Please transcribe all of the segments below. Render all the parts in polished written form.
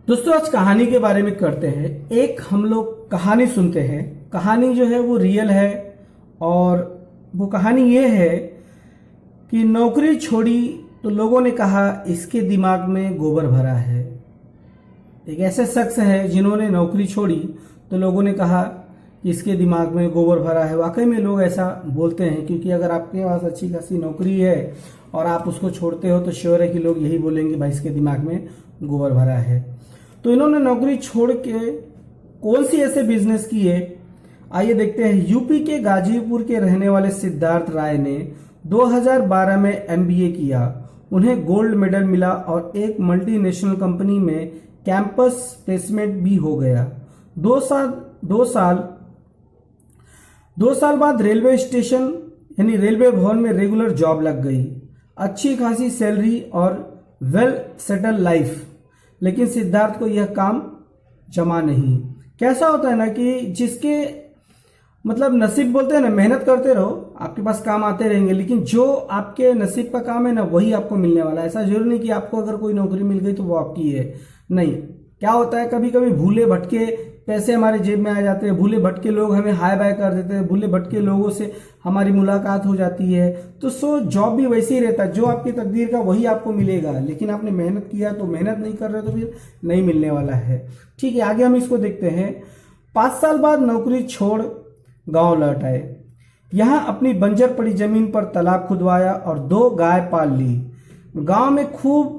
दोस्तों आज कहानी के बारे में करते हैं। एक हम लोग कहानी सुनते हैं। कहानी जो है वो रियल है और वो कहानी ये है कि नौकरी छोड़ी तो लोगों ने कहा इसके दिमाग में गोबर भरा है। एक ऐसे शख्स है जिन्होंने नौकरी छोड़ी तो लोगों ने कहा कि इसके दिमाग में गोबर भरा है। वाकई में लोग ऐसा बोलते हैं क्योंकि अगर आपके पास अच्छी खासी नौकरी है और आप उसको छोड़ते हो तो श्योर है कि लोग यही बोलेंगे भाई इसके दिमाग में गोबर भरा है। तो इन्होंने नौकरी छोड़ के कौन सी ऐसे बिजनेस किए, आइए देखते हैं। यूपी के गाजीपुर के रहने वाले सिद्धार्थ राय ने 2012 में एमबीए किया। उन्हें गोल्ड मेडल मिला और एक मल्टीनेशनल कंपनी में कैंपस प्लेसमेंट भी हो गया। दो साल बाद रेलवे स्टेशन यानी रेलवे भवन में रेगुलर जॉब लग गई। अच्छी खासी सैलरी और वेल सेटल लाइफ। लेकिन सिद्धार्थ को यह काम जमा नहीं। कैसा होता है ना कि जिसके मतलब नसीब बोलते हैं ना, मेहनत करते रहो आपके पास काम आते रहेंगे, लेकिन जो आपके नसीब का काम है ना वही आपको मिलने वाला है। ऐसा जरूरी नहीं कि आपको अगर कोई नौकरी मिल गई तो वो आपकी है, नहीं। क्या होता है कभी कभी भूले भटके पैसे हमारे जेब में आ जाते हैं, भूले भटके लोग हमें हाय बाय कर देते हैं, भूले भटके लोगों से हमारी मुलाकात हो जाती है। तो जॉब भी वैसे ही रहता है, जो आपकी तकदीर का वही आपको मिलेगा। लेकिन आपने मेहनत किया तो मेहनत नहीं कर रहे तो फिर नहीं मिलने वाला है। ठीक है, आगे हम इसको देखते हैं। 5 साल बाद नौकरी छोड़ गांव लौट आए। यहां अपनी बंजर पड़ी जमीन पर तालाब खुदवाया और 2 गाय पाल ली। गांव में खूब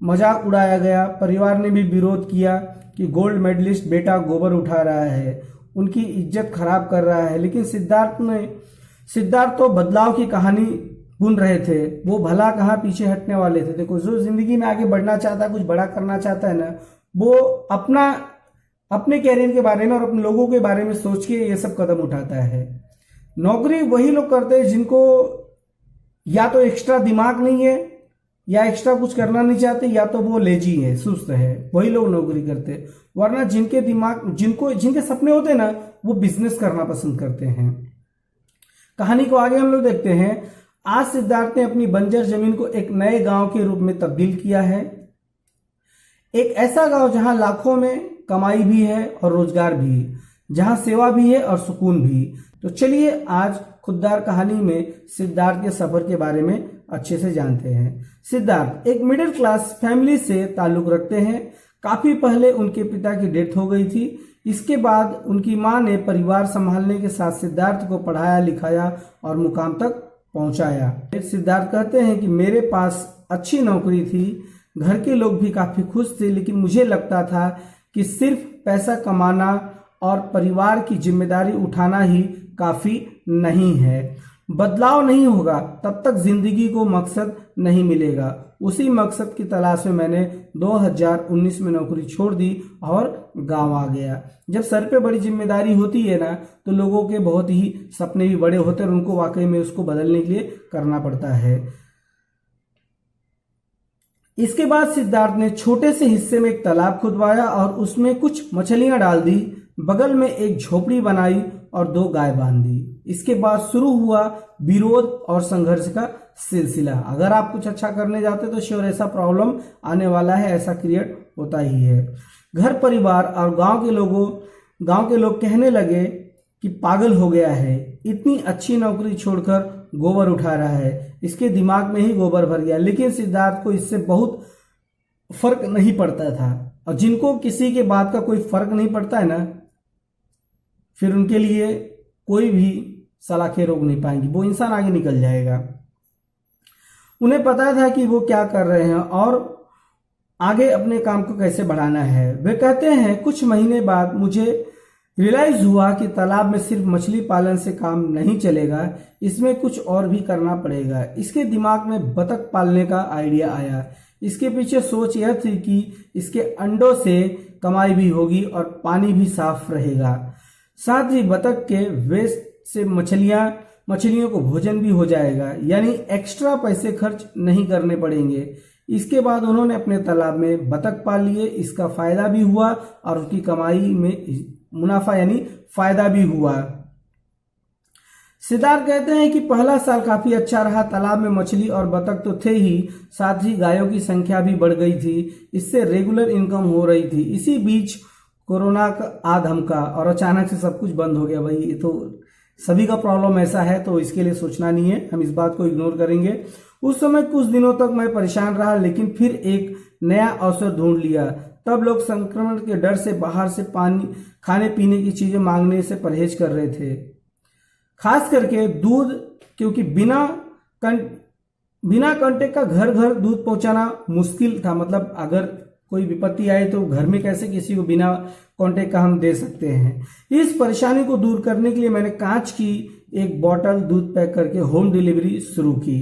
मजाक उड़ाया गया। परिवार ने भी विरोध किया कि गोल्ड मेडलिस्ट बेटा गोबर उठा रहा है, उनकी इज्जत खराब कर रहा है। लेकिन सिद्धार्थ तो बदलाव की कहानी बुन रहे थे। वो भला कहाँ पीछे हटने वाले थे। देखो, जो जिंदगी में आगे बढ़ना चाहता है, कुछ बड़ा करना चाहता है ना, वो अपने कैरियर के बारे में और अपने लोगों के बारे में सोच के ये सब कदम उठाता है। नौकरी वही लोग करते हैं जिनको या तो एक्स्ट्रा दिमाग नहीं है, या एक्स्ट्रा कुछ करना नहीं चाहते, या तो वो लेजी है, सुस्त है, वही लोग नौकरी करते हैं। वरना जिनके सपने होते हैं ना, वो बिजनेस करना पसंद करते हैं। कहानी को आगे हम लोग देखते हैं। आज सिद्धार्थ ने अपनी बंजर जमीन को एक नए गांव के रूप में तब्दील किया है। एक ऐसा गांव जहां लाखों में कमाई भी है और रोजगार भी, जहां सेवा भी है और सुकून भी। तो चलिए आज खुददार कहानी में सिद्धार्थ के सफर के बारे में अच्छे से जानते हैं। सिद्धार्थ एक मिडिल क्लास फैमिली से ताल्लुक रखते हैं। काफी पहले उनके पिता की डेथ हो गई थी। इसके बाद उनकी मां ने परिवार संभालने के साथ सिद्धार्थ को पढ़ाया लिखाया और मुकाम तक पहुंचाया। सिद्धार्थ कहते हैं कि मेरे पास अच्छी नौकरी थी, घर के लोग भी काफी खुश थे, लेकिन मुझे लगता था कि सिर्फ पैसा कमाना और परिवार की जिम्मेदारी उठाना ही काफी नहीं है। बदलाव नहीं होगा तब तक जिंदगी को मकसद नहीं मिलेगा। उसी मकसद की तलाश में मैंने 2019 में नौकरी छोड़ दी और गांव आ गया। जब सर पे बड़ी जिम्मेदारी होती है ना, तो लोगों के बहुत ही सपने भी बड़े होते हैं और उनको वाकई में उसको बदलने के लिए करना पड़ता है। इसके बाद सिद्धार्थ ने छोटे से हिस्से में एक तालाब खुदवाया और उसमें कुछ मछलियां डाल दी। बगल में एक झोपड़ी बनाई और 2 गाय बांध दी। इसके बाद शुरू हुआ विरोध और संघर्ष का सिलसिला। अगर आप कुछ अच्छा करने जाते तो श्योर ऐसा प्रॉब्लम आने वाला है, ऐसा क्रिएट होता ही है। घर परिवार और गांव के लोग कहने लगे कि पागल हो गया है, इतनी अच्छी नौकरी छोड़कर गोबर उठा रहा है, इसके दिमाग में ही गोबर भर गया। लेकिन सिद्धार्थ को इससे बहुत फर्क नहीं पड़ता था। और जिनको किसी के बात का कोई फर्क नहीं पड़ता है ना, फिर उनके लिए कोई भी सलाखें रोक नहीं पाएंगी, वो इंसान आगे निकल जाएगा। उन्हें पता था कि वो क्या कर रहे हैं और आगे अपने काम को कैसे बढ़ाना है। वे कहते हैं कुछ महीने बाद मुझे रियलाइज हुआ कि तालाब में सिर्फ मछली पालन से काम नहीं चलेगा, इसमें कुछ और भी करना पड़ेगा। इसके दिमाग में बतख पालने का आइडिया आया। इसके पीछे सोच यह थी कि इसके अंडों से कमाई भी होगी और पानी भी साफ रहेगा। साथ ही बतख के वेस्ट से मछलियों को भोजन भी हो जाएगा, यानी एक्स्ट्रा पैसे खर्च नहीं करने पड़ेंगे। इसके बाद उन्होंने अपने तालाब में बतख पाल लिए। इसका फायदा भी हुआ और उसकी कमाई में मुनाफा यानी फायदा भी हुआ। सिद्धार्थ कहते हैं कि पहला साल काफी अच्छा रहा। तालाब में मछली और बतख तो थे ही, साथ ही गायों की संख्या भी बढ़ गई थी। इससे रेगुलर इनकम हो रही थी। इसी बीच कोरोना का आ धमका और अचानक से सब कुछ बंद हो गया। भाई ये तो सभी का प्रॉब्लम ऐसा है, तो इसके लिए सोचना नहीं है, हम इस बात को इग्नोर करेंगे। उस समय कुछ दिनों तक मैं परेशान रहा, लेकिन फिर एक नया अवसर ढूंढ लिया। तब लोग संक्रमण के डर से बाहर से पानी, खाने पीने की चीजें मांगने से परहेज कर रहे थे, खास करके दूध, क्योंकि बिना कांटेक्ट का घर घर दूध पहुंचाना मुश्किल था। मतलब अगर कोई विपत्ति आए तो घर में कैसे किसी को बिना कांटेक्ट का हम दे सकते हैं। इस परेशानी को दूर करने के लिए मैंने कांच की एक बोतल दूध पैक करके होम डिलीवरी शुरू की।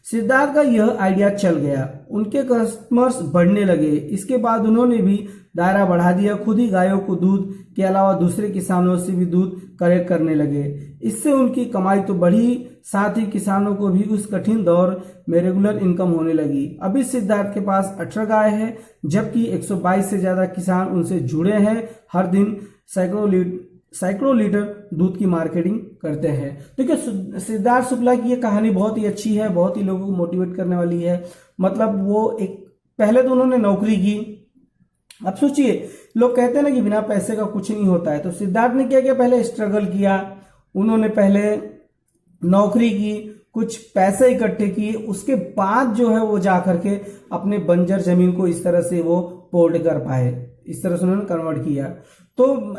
सिद्धार्थ का यह आइडिया चल गया, उनके कस्टमर्स बढ़ने लगे। इसके बाद उन्होंने भी दायरा बढ़ा दिया, खुद ही गायों को दूध के अलावा दूसरे किसानों से भी दूध कलेक्ट करने लगे। इससे उनकी कमाई तो बढ़ी, साथ ही किसानों को भी उस कठिन दौर में रेगुलर इनकम होने लगी। अभी सिद्धार्थ के पास 18 गाय है, जबकि 122 से ज्यादा किसान उनसे जुड़े हैं। हर दिन सैकड़ों लीटर दूध की मार्केटिंग करते हैं। देखिए सिद्धार्थ शुक्ला की ये कहानी बहुत ही अच्छी है, बहुत ही लोगों को मोटिवेट करने वाली है। मतलब वो एक, पहले तो उन्होंने नौकरी की। अब सोचिए, लोग कहते हैं ना कि बिना पैसे का कुछ नहीं होता है, तो सिद्धार्थ ने क्या किया, पहले स्ट्रगल किया। उन्होंने पहले नौकरी की, कुछ पैसे इकट्ठे किए, उसके बाद जो है वो जा करके अपने बंजर जमीन को इस तरह से वो पोर्ट कर पाए, इस तरह से उन्होंने कन्वर्ट किया। तो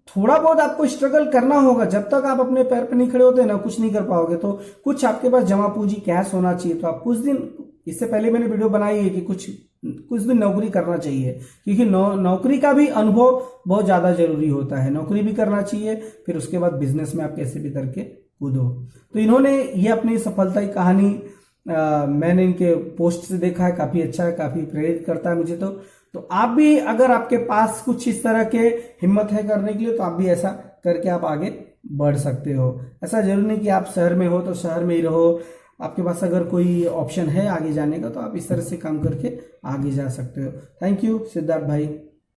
थोड़ा बहुत आपको स्ट्रगल करना होगा, जब तक आप अपने पैर पे नहीं खड़े होते ना कुछ नहीं कर पाओगे। तो कुछ आपके पास जमा पूंजी कैश होना चाहिए। तो आप कुछ दिन, इससे पहले मैंने वीडियो बनाई है कि कुछ दिन नौकरी करना चाहिए, क्योंकि नौकरी का भी अनुभव बहुत ज्यादा जरूरी होता है। नौकरी भी करना चाहिए, फिर उसके बाद बिजनेस में आप कैसे भी करके कूदो। तो इन्होंने ये अपनी सफलता की कहानी मैंने इनके पोस्ट से देखा है, काफी अच्छा है, काफी प्रेरित करता है मुझे। तो आप भी, अगर आपके पास कुछ इस तरह के हिम्मत है करने के लिए, तो आप भी ऐसा करके आप आगे बढ़ सकते हो। ऐसा जरूर नहीं कि आप शहर में हो तो शहर में ही रहो। आपके पास अगर कोई ऑप्शन है आगे जाने का, तो आप इस तरह से काम करके आगे जा सकते हो। थैंक यू सिद्धार्थ भाई।